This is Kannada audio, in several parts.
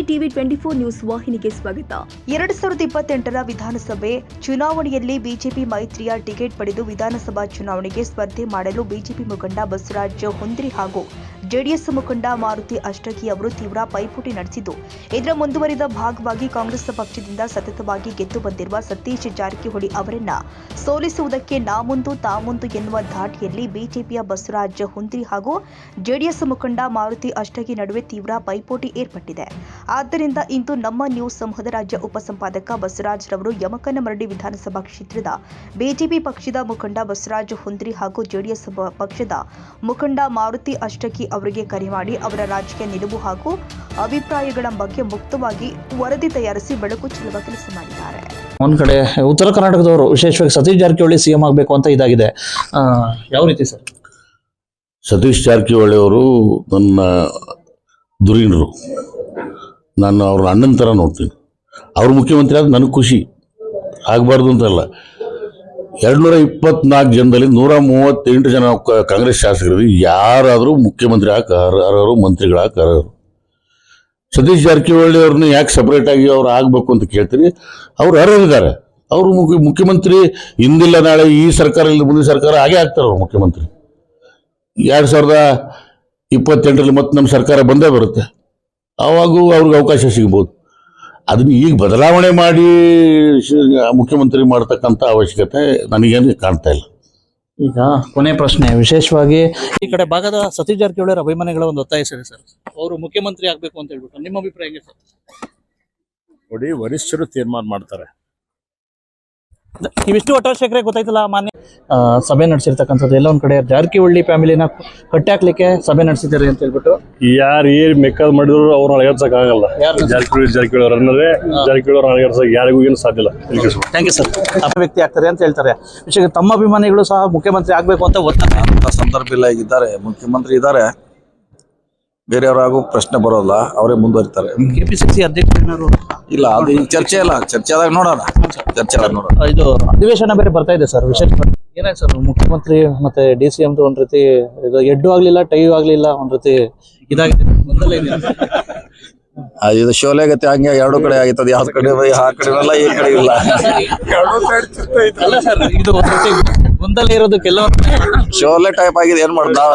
ಟಿವಿ 24 ನ್ಯೂಸ್ ವಾಹಿನಿಗೆ ಸ್ವಾಗತ. 2028ರ ವಿಧಾನಸಭೆ ಚುನಾವಣೆಯಲ್ಲಿ ಬಿಜೆಪಿ ಮೈತ್ರಿಯ ಟಿಕೆಟ್ ಪಡೆದು ವಿಧಾನಸಭಾ ಚುನಾವಣೆಗೆ ಸ್ಪರ್ಧೆ ಮಾಡಲು ಬಿಜೆಪಿ ಮುಖಂಡ ಬಸವರಾಜ ಹೊಂದ್ರಿ ಹಾಗೂ ಜೆಡಿಎಸ್ ಮುಖಂಡ ಮಾರುತಿ ಅಷ್ಟಗಿ ಅವರು ತೀವ್ರ ಪೈಪೋಟಿ ನಡೆಸಿದ್ದು, ಇದರ ಮುಂದುವರಿದ ಭಾಗವಾಗಿ ಕಾಂಗ್ರೆಸ್ ಪಕ್ಷದಿಂದ ಸತತವಾಗಿ ಗೆದ್ದು ಬಂದಿರುವ ಸತೀಶ್ ಜಾರಕಿಹೊಳಿ ಅವರನ್ನ ಸೋಲಿಸುವುದಕ್ಕೆ ನಾ ಮುಂದು ತಾ ಮುಂದು ಎನ್ನುವ ಧಾಟಿಯಲ್ಲಿ ಬಿಜೆಪಿಯ ಬಸವರಾಜ ಹೊಂದ್ರಿ ಹಾಗೂ ಜೆಡಿಎಸ್ ಮುಖಂಡ ಮಾರುತಿ ಅಷ್ಟಗಿ ನಡುವೆ ತೀವ್ರ ಪೈಪೋಟಿ ಏರ್ಪಟ್ಟಿದೆ. ಆದ್ದರಿಂದ ಇಂದು ನಮ್ಮ ನ್ಯೂಸ್ ಸಮೂಹದ ರಾಜ್ಯ ಉಪಸಂಪಾದಕ ಬಸವರಾಜ್ ರವರು ಯಮಕನಮರಡಿ ವಿಧಾನಸಭಾ ಕ್ಷೇತ್ರದ ಬಿಜೆಪಿ ಪಕ್ಷದ ಮುಖಂಡ ಬಸವರಾಜ ಹೊಂದ್ರಿ ಹಾಗೂ ಜೆಡಿಎಸ್ ಪಕ್ಷದ ಮುಖಂಡ ಮಾರುತಿ ಅಷ್ಟಗಿ ಅವರಿಗೆ ಕರೆ ಮಾಡಿ ಅವರ ರಾಜಕೀಯ ನಿಲುವು ಹಾಗೂ ಅಭಿಪ್ರಾಯಗಳ ಬಗ್ಗೆ ಮುಕ್ತವಾಗಿ ವರದಿ ತಯಾರಿಸಿ ಬೆಳಕು ಚೆಲ್ಲುವ ಕೆಲಸ ಮಾಡಿದ್ದಾರೆ. ಒಂದ್ ಕಡೆ ಉತ್ತರ ಕರ್ನಾಟಕದವರು ವಿಶೇಷವಾಗಿ ಸತೀಶ್ ಜಾರಕಿಹೊಳಿ ಸಿಎಂ ಆಗಬೇಕು ಅಂತ ಇದಾಗಿದೆ. ಯಾವ ರೀತಿ ಸರ್? ಸತೀಶ್ ಜಾರಕಿಹೊಳಿ ಅವರು ನನ್ನ ಧುರೀಣರು. ನಾನು ಅವ್ರ ಅಣ್ಣನ ಥರ ನೋಡ್ತೀನಿ. ಅವ್ರು ಮುಖ್ಯಮಂತ್ರಿ ಆದ್ರೆ ನನಗೆ ಖುಷಿ, ಆಗಬಾರ್ದು ಅಂತಲ್ಲ. 224 ಜನದಲ್ಲಿ 138 ಜನ ಕಾಂಗ್ರೆಸ್ ಶಾಸಕರು ಯಾರಾದರೂ ಮುಖ್ಯಮಂತ್ರಿ ಅರ್ಹರು, ಮಂತ್ರಿಗಳಾಗ ಅರ್ಹರು. ಸತೀಶ್ ಜಾರಕಿಹೊಳಿ ಅವ್ರನ್ನ ಯಾಕೆ ಸಪ್ರೇಟ್ ಆಗಿ ಅವ್ರು ಆಗಬೇಕು ಅಂತ ಕೇಳ್ತೀರಿ? ಅವ್ರು ಅರ್ಹರಿದ್ದಾರೆ. ಅವರು ಮುಖ್ಯಮಂತ್ರಿ ಇಂದಿಲ್ಲ ನಾಳೆ, ಈ ಸರ್ಕಾರ ಇಲ್ಲ ಮುಂದಿನ ಸರ್ಕಾರ ಹಾಗೆ ಆಗ್ತಾರೆ ಅವ್ರು ಮುಖ್ಯಮಂತ್ರಿ. 2028ರಲ್ಲಿ ಮತ್ತೆ ನಮ್ಮ ಸರ್ಕಾರ ಬಂದೇ ಬರುತ್ತೆ, ಆವಾಗೂ ಅವ್ರಿಗೆ ಅವಕಾಶ ಸಿಗ್ಬೋದು. ಅದನ್ನ ಈಗ ಬದಲಾವಣೆ ಮಾಡಿ ಮುಖ್ಯಮಂತ್ರಿ ಮಾಡ್ತಕ್ಕಂಥ ಅವಶ್ಯಕತೆ ನನಗೇನು ಕಾಣ್ತಾ ಇಲ್ಲ. ಈಗ ಕೊನೆ ಪ್ರಶ್ನೆ, ವಿಶೇಷವಾಗಿ ಈ ಕಡೆ ಭಾಗದ ಸತೀಶ್ ಜಾರಕಿಹೊಳಿ ಅವರ ಅಭಿಮಾನಿಗಳ ಒಂದು ಒತ್ತಾಯ ಸರ್, ಅವರು ಮುಖ್ಯಮಂತ್ರಿ ಆಗ್ಬೇಕು ಅಂತ ಹೇಳ್ಬಿಟ್ಟು ನಿಮ್ಮ ಅಭಿಪ್ರಾಯ ಹೇಗೆ ಸರ್? ನೋಡಿ, ವರಿಷ್ಠರು ತೀರ್ಮಾನ ಮಾಡ್ತಾರೆ. ಇವಿಷ್ಟು ಒಟ್ಟಾರೆ ಗೊತ್ತಾಯ್ತಲ್ಲ, ಮಾನ್ಯ ಸಭೆ ನಡೆಸಿರ್ತಕ್ಕಂಥದ್ದು ಎಲ್ಲ ಒಂದ್ ಕಡೆ ಜಾರಕಿಹೊಳಿ ಫ್ಯಾಮಿಲಿನ ಕಟ್ಟಾಕ್ಲಿಕ್ಕೆ ಸಭೆ ನಡೆಸಿದ್ದಾರೆ ಅಂತ ಹೇಳ್ಬಿಟ್ಟು ಯಾರು ಏನ್ ಮೆಕ್ಕದ್ ಮಾಡಿದ್ರು ಅವ್ರನ್ನ ಅಳಗಡ್ಸಕ್ ಆಗಲ್ಲ. ಜಾರಕಿಹೊಳಿ ಅವ್ರನ್ನದೇ ಜಾರಕಿಹೊಳಿ ಅವ್ರನ್ನ ಅಳಗಡ್ಸಕ್ ಯಾರಿಗೂ ಏನು ಸಾಧ್ಯ ಇಲ್ಲ. Thank you sir. ವ್ಯಕ್ತಿ ಆಗ್ತಾರೆ ಅಂತ ಹೇಳ್ತಾರೆ. ವಿಶೇಷ ತಮ್ಮ ಅಭಿಮಾನಿಗಳು ಸಹ ಮುಖ್ಯಮಂತ್ರಿ ಆಗ್ಬೇಕು ಅಂತ ಒತ್ತಾಯ ಸಂದರ್ಭ ಇಲ್ಲ. ಇದ್ದಾರೆ, ಮುಖ್ಯಮಂತ್ರಿ ಇದ್ದಾರೆ, ಬೇರೆಯವರಾಗೂ ಪ್ರಶ್ನೆ ಬರೋಲ್ಲ, ಅವರೇ ಮುಂದುವರಿತಾರೆ. ಕೆಪಿಸಿಸಿ ಅಧ್ಯಕ್ಷರು ಇಲ್ಲ, ಅದು ಈಗ ಚರ್ಚೆ ಇಲ್ಲ, ಚರ್ಚೆ ಆದಾಗ ನೋಡೋಣ. ಇದು ಅಧಿವೇಶನ ಬೇರೆ ಬರ್ತಾ ಇದೆ ಸರ್. ವಿಶೇಷ ಏನಾಯ್ತು ಸರ್, ಮುಖ್ಯಮಂತ್ರಿ ಮತ್ತೆ DCM ಒಂದ್ ರೀತಿ ಇದು ಎಡ್ಡು ಆಗ್ಲಿಲ್ಲ, ಟೈವ್ ಆಗ್ಲಿಲ್ಲ, ಒಂದ್ ರೀತಿ ಇದಾಗಿದೆ, ಇದು ಶೋಲೆ ಗತಿ ಹಂಗೆ ಎರಡು ಕಡೆ ಆಗಿತ್ತದ. ಯಾವ ಕಡೆ ಆ ಕಡೆ ಇಲ್ಲ, ಈ ಕಡೆ ಇಲ್ಲ. ಅಲ್ಲ ಸರ್, ಇದು ಒಂದ್ ರೀತಿ ಗೊಂದಲ ಇರೋದು ಕೆಲವೊಂದು ಶೋಲೆ ಟೈಪ್ ಆಗಿದೆ. ಏನ್ ಮಾಡೋದು ನಾವ್?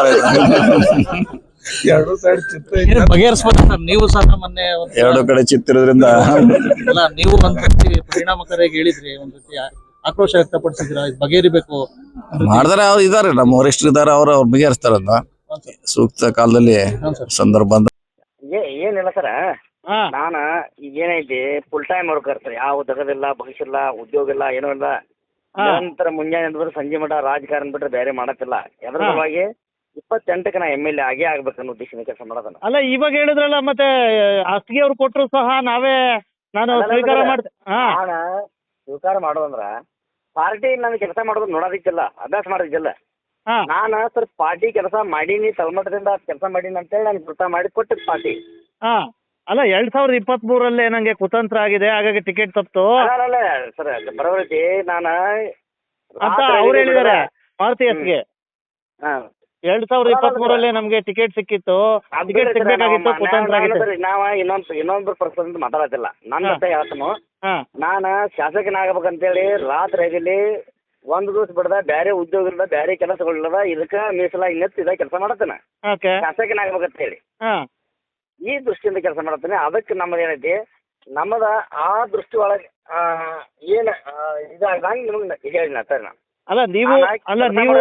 ಬಗೆಹರಿಸಬಹುದು ಸರ್. ನೀವು ಸಹ ಮೊನ್ನೆ ಎರಡು ಕಡೆ ಚಿತ್ತಿರೋದ್ರಿಂದ ಅಲ್ಲ, ನೀವು ಒಂದ್ ರೀತಿ ಪರಿಣಾಮಕಾರಿಯಾಗಿ ಹೇಳಿದ್ರಿ, ಒಂದ್ ರೀತಿ ಆಕ್ರೋಶ ವ್ಯಕ್ತಪಡಿಸಿದ್ರ, ಬಗೆಹರಿಬೇಕು ಮಾಡಿದ್ರೆ ಅವ್ರು ಇದಾರೆ, ನಮ್ಮ ವರಿಷ್ಠರು ಇದಾರೆ, ಅವ್ರು ಬಗೆಹರಿಸ್ತಾರನ್ನ ಸೂಕ್ತ ಕಾಲದಲ್ಲಿ ಸಂದರ್ಭ ಬಂದ. ಏನಿಲ್ಲ ಸರ, ನಾನ ಈಗ ಏನೈತಿ ಫುಲ್ ಟೈಮ್ ವರ್ಕರ್ ಸರ್. ಯಾವ ದಗದಿಲ್ಲ, ಭವಿಷ್ಯ ಉದ್ಯೋಗ ಇಲ್ಲ, ಏನೂ ಇಲ್ಲ. ನಂತರ ಮುಂಜಾನೆ ಅಂದ್ರೆ ಸಂಜೆ ಮಠ ರಾಜಕಾರಣ ಬಿಟ್ರೆ ಬೇರೆ ಮಾಡತ್ತಿಲ್ಲ. ಎದ್ರ ಸಲುವಾಗಿ 28ಕ್ಕೆ ನಾ MLA ಆಗೇ ಆಗ್ಬೇಕನ್ನೋ ಉದ್ದೇಶದಿಂದ ಕೆಲಸ ಮಾಡೋದನ್ನ. ಅಲ್ಲ, ಇವಾಗ ಹೇಳಿದ್ರಲ್ಲ, ಮತ್ತೆ ಅಷ್ಟಿಗೆ ಅವ್ರು ಕೊಟ್ಟರು ಸಹ ನಾನು ಸ್ವೀಕಾರ ಮಾಡ್ತೇನೆ. ಸ್ವೀಕಾರ ಮಾಡೋದಂದ್ರ ಪಾರ್ಟಿ ನಾನು ಕೆಲಸ ಮಾಡೋದು ನೋಡೋದಿಕ್ಕಿಲ್ಲ, ಅಭ್ಯಾಸ ಮಾಡೋದಿಕ್ಕಿಲ್ಲ. ನಾನು ಸರ್ ಪಾರ್ಟಿ ಕೆಲಸ ಮಾಡೀನಿ, ತಳಮಟ್ಟದಿಂದ ಕೆಲಸ ಮಾಡೀನಿ ಅಂತೇಳಿ ನಾನು ಕೃತ ಮಾಡಿ ಕೊಟ್ಟಿದ್ದು ಪಾರ್ಟಿ. ಅಲ್ಲ, 2023ರಲ್ಲಿ ನಂಗೆ ಕುತಂತ್ರ ಆಗಿದೆ, ಹಾಗಾಗಿ ಟಿಕೆಟ್ ತಪ್ಪಿತು ಅಲ್ಲ ಸರ್, ಬರೋಬರೈತಿ. ನಾನು ಅಂತ ಅವ್ರು ಹೇಳಿದ್ದಾರೆ ಮಾರುತಿ ಎಸ್ಗೆ. 2023ರಲ್ಲಿ ನಮ್ಗೆ ಟಿಕೆಟ್ ಸಿಕ್ಕಿತ್ತು, ಟಿಕೆಟ್ ಸಿಗ್ಬೇಕಾಗಿತ್ತು, ಕುತಂತ್ರ ಆಗಿತ್ತು. ನಾವ ಇನ್ನೊಂದು ಪರ್ಸನ್ ಮಾತಾಡತ್ತಿಲ್ಲ, ನನ್ನ ಜೊತೆ ಹೇಳ್ತನು. ನಾನು ಶಾಸಕನಾಗಬೇಕಂತೇಳಿ ರಾತ್ರಿ ಆಗಲಿ ಒಂದು ದಿವಸ ಬಿಡದ, ಬೇರೆ ಉದ್ಯೋಗ ಇಲ್ಲ, ಬೇರೆ ಕೆಲಸಗಳಿಲ್ಲದ, ಇದಕ್ಕ ಮೀಸಲಾಗಿ ನಿಂತು ಇದ ಕೆಲಸ ಮಾಡತ್ತೇನೆ, ಶಾಸಕನಾಗಬೇಕಂತೇಳಿ. ಈ ದೃಷ್ಟಿಯಿಂದ ಕೆಲಸ ಮಾಡತ್ತೇನೆ. ಅದಕ್ಕೆ ನಮ್ಮದು ಏನೈತಿ, ನಮ್ಮದ ಆ ದೃಷ್ಟಿ ಒಳಗೆ ಏನ್ ಇದಾಗಂಗೆ ನಿಮಗೆ ಹೇಳಿನ ಸರ್. ನಾನು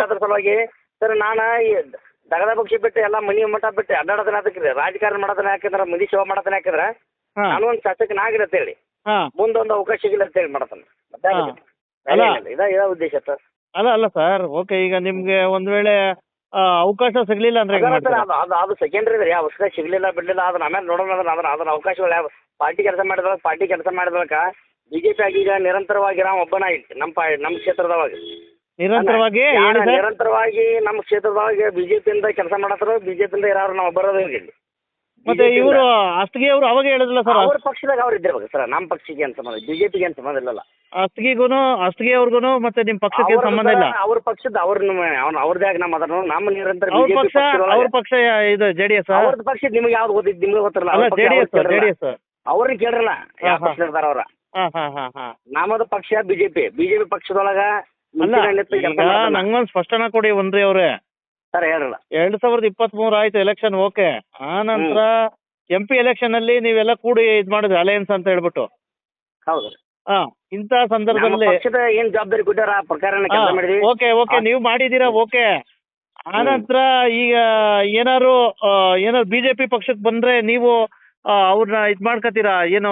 ಅದ್ರ ಸಲುವಾಗಿ ಸರ್, ನಾನು ದಗದ ಪಕ್ಷಿ ಬಿಟ್ಟು ಎಲ್ಲ ಮನಿ ಮಠ ಬಿಟ್ಟು ಅಡ್ಡಾಡೋದನ್ನ ಅದಕ್ಕಿದೆ, ರಾಜಕಾರಣ ಮಾಡೋದನ್ನ ಯಾಕಂದ್ರೆ ಮನಿ ಸೇವಾ ಮಾಡೋದನ್ನ ಯಾಕಂದ್ರೆ ನಾನು ಒಂದು ಶಾಸಕನಾಗಿರತ್ತೆ ಹೇಳಿ, ಮುಂದೊಂದು ಅವಕಾಶ ಸಿಗಿಲ್ಲ ಅಂತ ಹೇಳಿ ಮಾಡತ್ತಾನ. ಇದ ಉದ್ದೇಶ ಸರ್. ಅಲ್ಲ ಸರ್, ಓಕೆ. ಈಗ ನಿಮ್ಗೆ ಒಂದ್ ವೇಳೆ ಅವಕಾಶ ಸಿಗ್ಲಿಲ್ಲ ಅಂದ್ರೆ ಅದು ಸೆಕೆಂಡ್ರಿ ರೀ. ಆ ವರ್ಷ ಸಿಗ್ಲಿಲ್ಲ ಬಿಡ್ಲಿಲ್ಲ, ಅದನ್ನ ಆಮೇಲೆ ನೋಡೋಣ. ಅದನ್ನ ಅವಕಾಶಗಳು ಯಾವ ಪಾರ್ಟಿ ಕೆಲಸ ಮಾಡಿದಾಗ ಬಿಜೆಪಿ ಆಗಿ ಈಗ ನಿರಂತರವಾಗಿ ನಾವು ಒಬ್ಬನ ನಮ್ಮ ಕ್ಷೇತ್ರದವಾಗ ನಿರಂತರವಾಗಿ ನಮ್ಮ ಕ್ಷೇತ್ರದೊಳಗೆ ಬಿಜೆಪಿಯಿಂದ ಕೆಲಸ ಮಾಡತ್ತಾರ. ಬಿಜೆಪಿಯಿಂದ ಯಾರು ನಾವು ಬರೋದು ಇಲ್ಲಿ. ಮತ್ತೆ ಇವರು ಅಷ್ಟಗಿ ಅವರು ಅವಾಗ ಹೇಳಿದ್ರಲ್ಲ ಸರ್, ಅವ್ರ ಪಕ್ಷದಾಗ ಅವ್ರು ಇದ್ದಿರ್ಬೇಕು ಸರ್. ನಮ್ಮ ಪಕ್ಷಕ್ಕೆ ಏನು ಸಂಬಂಧ, ಬಿಜೆಪಿಗೆ ಏನು ಸಂಬಂಧ ಇಲ್ಲಲ್ಲ. ಅಷ್ಟಗಿ ಅವ್ರಿಗೂ ಮತ್ತೆ ನಿಮ್ ಪಕ್ಷಕ್ಕೆ ಸಂಬಂಧ ಇಲ್ಲ. ಅವ್ರ ಪಕ್ಷದ ಅವ್ರದೇ ಆಗಿ ನಮ್ಮ ನಮ್ಮ ನಿರಂತರ ಅವ್ರ ಪಕ್ಷ ಇದು JDS. ಅವ್ರ ಪಕ್ಷ ನಿಮ್ಗೆ ಯಾವ್ದು ಗೊತ್ತಿದ್ದು ನಿಮ್ಗೆ ಗೊತ್ತಿರಲ್ಲ. JDS ಅವ್ರನ್ನ ಕೇಳ್ರಲ್ಲ ಯಾವ ಹಾ. ಪಕ್ಷ ಇರ್ತಾರ ಅವ್ರ. ಹಾ ನಮ್ಮದು ಪಕ್ಷ ಬಿಜೆಪಿ ಪಕ್ಷದೊಳಗ ಅಲ್ಲ ಈಗ ನಂಗೊಂದು ಸ್ಪಷ್ಟನೆ ಕೊಡಿ ಒಂದ್ರಿ ಅವ್ರೆ. ಸರ್ ಹೇಳ್ರಲ್ಲ. 2023 ಆಯ್ತು ಎಲೆಕ್ಷನ್, ಓಕೆ. ಆ ನಂತರ MP ಎಲೆಕ್ಷನ್ ಅಲ್ಲಿ ನೀವೆಲ್ಲ ಕೂಡಿ ಇದ್ ಮಾಡಿದ್ರಿ ಅಲಯನ್ಸ್ ಅಂತ ಹೇಳ್ಬಿಟ್ಟು. ಹೌದು. ಹಾ, ಇಂತ ನಮ್ಮ ಸಂದರ್ಭದಲ್ಲಿ ಪಕ್ಷದ ಏನ್ ಜವಾಬ್ದಾರಿ ಕೊಟ್ಟಾರ ಆ ಪ್ರಕಾರ ಕೆಲಸ ಮಾಡಿದ್ವಿ. ಓಕೆ ನೀವು ಮಾಡಿದೀರಾ, ಓಕೆ. ಆನಂತರ ಈಗ ಏನಾರು ಬಿಜೆಪಿ ಪಕ್ಷಕ್ಕೆ ಬಂದ್ರೆ ನೀವು ಅವ್ರನ್ನ ಇದ್ ಮಾಡ್ಕತೀರಾ ಏನು?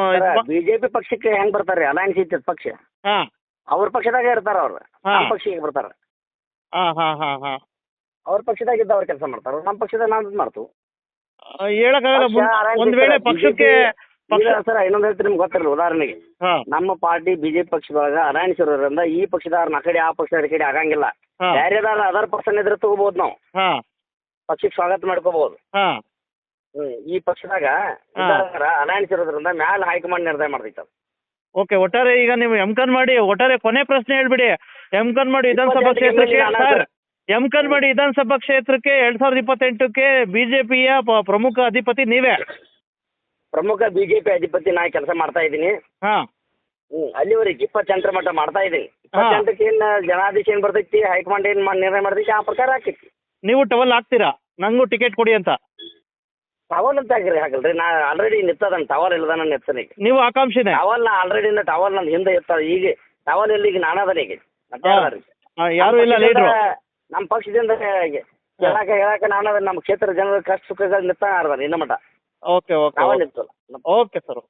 ಬಿಜೆಪಿ ಪಕ್ಷಕ್ಕೆ ಹೆಂಗ್ ಬರ್ತಾರ್ರಿ? ಅಲಯನ್ಸ್ ಐತಿ ಪಕ್ಷ, ಹಾ ಅವ್ರ ಪಕ್ಷದಾಗ ಇರ್ತಾರ ಅವ್ರು. ಹಾ. ನಮ್ಮ ಪಕ್ಷಕ್ಕೆ ಬರ್ತಾರ. ಹಾ ಅವ್ರ ಪಕ್ಷದಾಗ ಇದ್ದ ಅವ್ರ ಕೆಲಸ ಮಾಡ್ತಾರ, ನಮ್ಮ ಪಕ್ಷದಾಗ ನಾವು ಮಾಡ್ತು. ಹೇಳಕ್ಕಾಗಲ್ಲ. ಒಂದ್ ವೇಳೆ ಪಕ್ಷಕ್ಕೆ ಸರ್ ಇನ್ನೊಂದ್ ಹೇಳ್ತೀನಿ ನಿಮ್ಗೆ ಗೊತ್ತಿರಲ್ಲ. ಉದಾಹರಣೆಗೆ ಹಾ ನಮ್ಮ ಪಾರ್ಟಿ ಬಿಜೆಪಿ ಪಕ್ಷದೊಳಗ ಅಲಯನ್ಸ್ ಇರೋದ್ರಿಂದ ಈ ಪಕ್ಷದವ್ರನ್ನ ಆ ಕಡೆ ಆ ಪಕ್ಷದ ಕಡೆ ಆಗಂಗಿಲ್ಲ. ಹಾ ಬೇರೆದಾರ ಅದರ್ ಪರ್ಸನ್ ಇದ್ರೆ ತಗೋಬಹುದು, ನಾವು ಹಾ ಪಕ್ಷಕ್ಕೆ ಸ್ವಾಗತ ಮಾಡ್ಕೋಬಹುದು. ಹಾ ಈ ಪಕ್ಷದಾಗ ಅಲಯನ್ಸ್ ಇರೋದ್ರಿಂದ ಮ್ಯಾಲ ಹೈಕಮಾಂಡ್ ನಿರ್ಣಯ ಮಾಡ್ತೈತೆ. ಓಕೆ. ಒಟ್ಟಾರೆ ಈಗ ನೀವು ಎಮ್ಕನ್ಮಾಡಿ, ಒಟ್ಟಾರೆ ಕೊನೆ ಪ್ರಶ್ನೆ ಹೇಳ್ಬಿಡಿ. ಎಮ್ಕನ್ಮಾಡಿ ವಿಧಾನಸಭಾ ಕ್ಷೇತ್ರಕ್ಕೆ ಸರ್, ಎಮ್ಕನ್ಮಾಡಿ ವಿಧಾನಸಭಾ ಕ್ಷೇತ್ರಕ್ಕೆ 2028ಕ್ಕೆ ಬಿಜೆಪಿಯ ಪ್ರಮುಖ ಅಧಿಪತಿ ನೀವೇ. ಪ್ರಮುಖ ಬಿಜೆಪಿ ಅಧಿಪತಿ ನಾ ಕೆಲಸ ಮಾಡ್ತಾ ಇದ್ದೀನಿ. ಹಾ ಅಲ್ಲಿವರೆಗೆ 28 ಮಟ್ಟ ಮಾಡ್ತಾ ಇದ್ದೀನಿ. 28ಕ್ಕೆ ಏನ್ ಜನಾದೇಶ ಏನ್ ಬರ್ತೈತಿ, ಹೈಕಮಾಂಡ್ ಏನ್ ನಿರ್ಣಯ ಮಾಡ್ತೈತಿ ಆ ಪ್ರಕಾರ ಹಾಕೈತಿ. ನೀವು ಟವಲ್ ಹಾಕ್ತೀರಾ ನಂಗೂ ಟಿಕೆಟ್ ಕೊಡಿ ಅಂತ? ಟವಲ್ ಅಂತ ಹಾಕಲ್ರಿ, ನಾ ಆಲ್ರೆಡಿ ನಿತ್ತದನ್ ಟವಲ್ ಇಲ್ಲದ ನಿತ್ತನ. ಈಗ ನೀವು ಆಕಾಂಕ್ಷಿನೇ? ಟವಲ್ ನಾ ಆಲ್ರೆಡಿ ಟವಲ್ ನಂದು ಹಿಂದೆ ಇರ್ತಾವ. ಈಗ ಟವಲ್ ಎಲ್ಲಿ ಈಗ ನಾನದನ ಈಗ ಯಾರು ಇಲ್ಲ ಲೀಡ್ರು. ನಮ್ಮ ಪಕ್ಷದಿಂದ ಹೇಳಾಕ ನಾನದ ನಮ್ಮ ಕ್ಷೇತ್ರ ಜನರ ಕಷ್ಟ ಸುಖಗಳು ನಿತ್ತಾರ ಇನ್ನ ಮಠ. ಓಕೆ ಓಕೆ ಟವಲ್ ಇತ್ತು. Okay sir.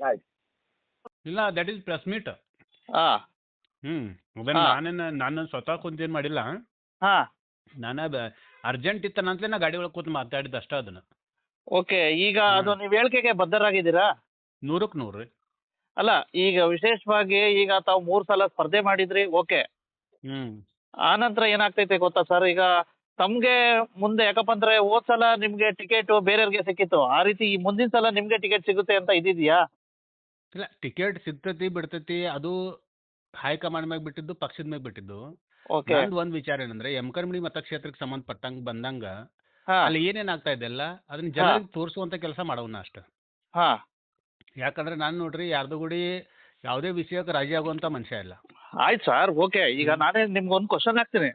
ಆಯ್ತು. ಇಲ್ಲ, ದಟ್ ಈಸ್ ಪ್ರೆಸ್ ಮೀಟ್. ಹಾ ಅದನ್ನ ನಾನು ಸ್ವತಃ ಕುಂತೇನ್ ಮಾಡಿಲ್ಲ. ಹಾ ನಾನು ಅರ್ಜೆಂಟ್ ಇತ್ತನಂತಲೇ ನಾ ಗಾಡಿ ಒಳಗೆ ಕೂತ್ ಮಾತಾಡಿದ ಅಷ್ಟ. ಅದನ್ನ ಓಕೆ. ಈಗ ಅದು ನೀವು ಹೇಳಿಕೆಗೆ ಬದ್ಧರಾಗಿದ್ದೀರಾ? 100ಕ್ಕೆ 100. ಅಲ್ಲ ಈಗ ವಿಶೇಷವಾಗಿ ಈಗ ತಾವು 3 ಸಲ ಸ್ಪರ್ಧೆ ಮಾಡಿದ್ರಿ, ಓಕೆ. ಆ ನಂತರ ಏನಾಗ್ತೈತೆ ಗೊತ್ತಾ ಸರ್, ಈಗ ತಮ್ಗೆ ಮುಂದೆ ಯಾಕಪ್ಪ ಅಂದ್ರೆ ಹೋದ್ ಸಲ ನಿಮ್ಗೆ ಟಿಕೆಟ್ ಬೇರೆಯವ್ರಿಗೆ ಸಿಕ್ಕಿತ್ತು, ಆ ರೀತಿ ಈ ಮುಂದಿನ ಸಲ ನಿಮ್ಗೆ ಟಿಕೆಟ್ ಸಿಗುತ್ತೆ ಅಂತ ಇದಿದ್ಯಾ? ಇಲ್ಲ, ಟಿಕೆಟ್ ಸಿಗ್ತೈತಿ ಬಿಡ್ತೈತಿ ಅದು ಹೈಕಮಾಂಡ್ ಮ್ಯಾಗ ಬಿಟ್ಟಿದ್ದು, ಪಕ್ಷದ ಮ್ಯಾಗ ಬಿಟ್ಟಿದ್ದು. ಓಕೆ. ನಂದು ಒಂದ್ ವಿಚಾರ ಏನಂದ್ರೆ ಎಮ್ಕನ್ಮಡಿ ಮತಕ್ಷೇತ್ರಕ್ಕೆ ಸಂಬಂಧಪಟ್ಟಂಗ ಬಂದಂಗ ಹಾ ಅಲ್ಲಿ ಏನೇನ್ ಆಗ್ತಾ ಇದೆ ಅಲ್ಲ ಅದನ್ನ ಜನರಿಗೆ ತೋರಿಸುವಂತ ಕೆಲಸ ಮಾಡೋಣ ಅಷ್ಟ. ಹಾ ಯಾಕಂದ್ರೆ ನಾನು ನೋಡ್ರಿ ಯಾರ್ದು ಗುಡಿ ಯಾವುದೇ ವಿಷಯಕ್ಕೆ ರಾಜಿ ಆಗುವಂತ ಮನುಷ್ಯ ಇಲ್ಲ. ಆಯ್ತು ಸರ್, ಓಕೆ. ಈಗ ನಾನೇ ನಿಮ್ಗೆ ಒಂದು ಕ್ವಶನ್ ಹಾಕ್ತೀನಿ.